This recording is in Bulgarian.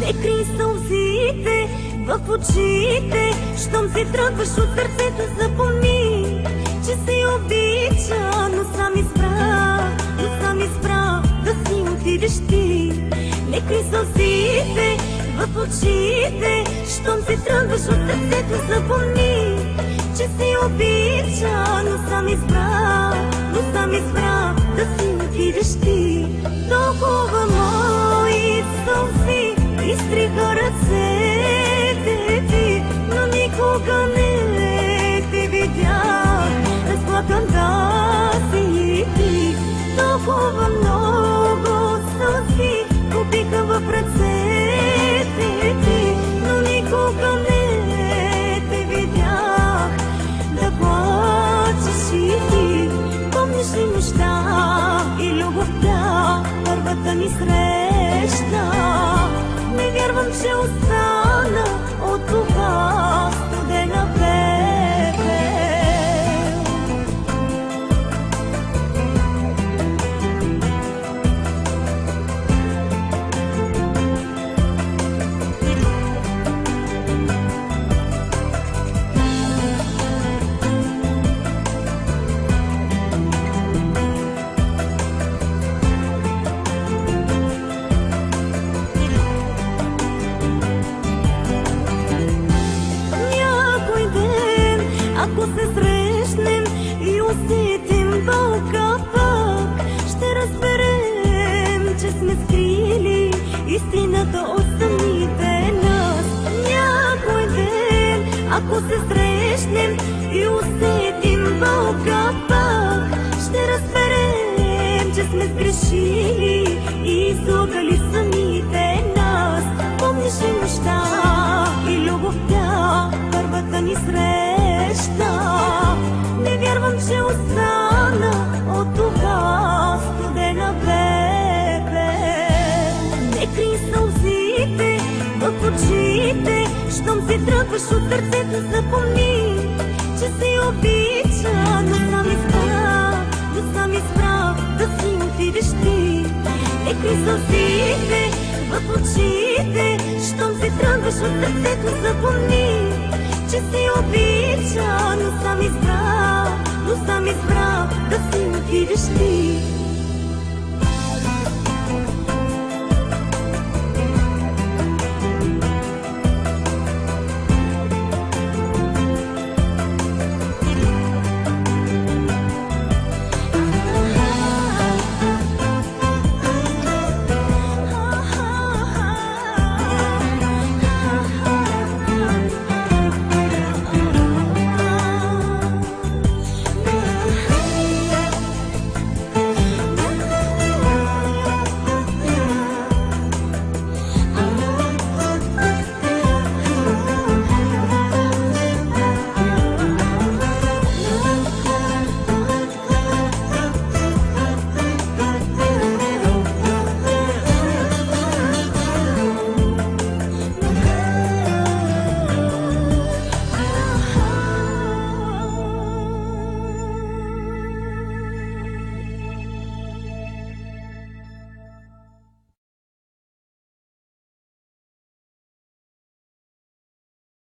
Не крий сълзите в очите, щом се тръгваш от сърцето, запомни, че си обича, но сам избра да си отидеш ти. Не крий сълзите в очите, щом се тръгваш от сърцето, запомни, че си обича, но сам избра да си отидеш ти. Толкова мои сълзи изтриха ръцете ти, но никога не те видях разплакан да си ти. Толкова много сълзи купиха в ръцете ти, но никога не те видях да плачеш и ти. Помниш ли нощта и любовта, първата ни среща? Не вярвам, че остана от това студена пепел. Ако се срещнем и усетим болка пак, ще разберем, че сме скрили истината от самите нас. Някой ден, ако се срещнем и усетим болка пак, ще разберем, че сме сгрешили и излъгали самите нас. Помниш ли нощта и любовта, първата ни среща? Не вярвам, че остана от това студена пепел. Не крий сълзите в очите, щом се тръгваш от сърцето, запомни, че си обича, но сам избра да си отидеш ти. Не крий сълзите в очите, щом се тръгваш от сърцето, запомни, че си обича, но сам избра да си отидеш ти.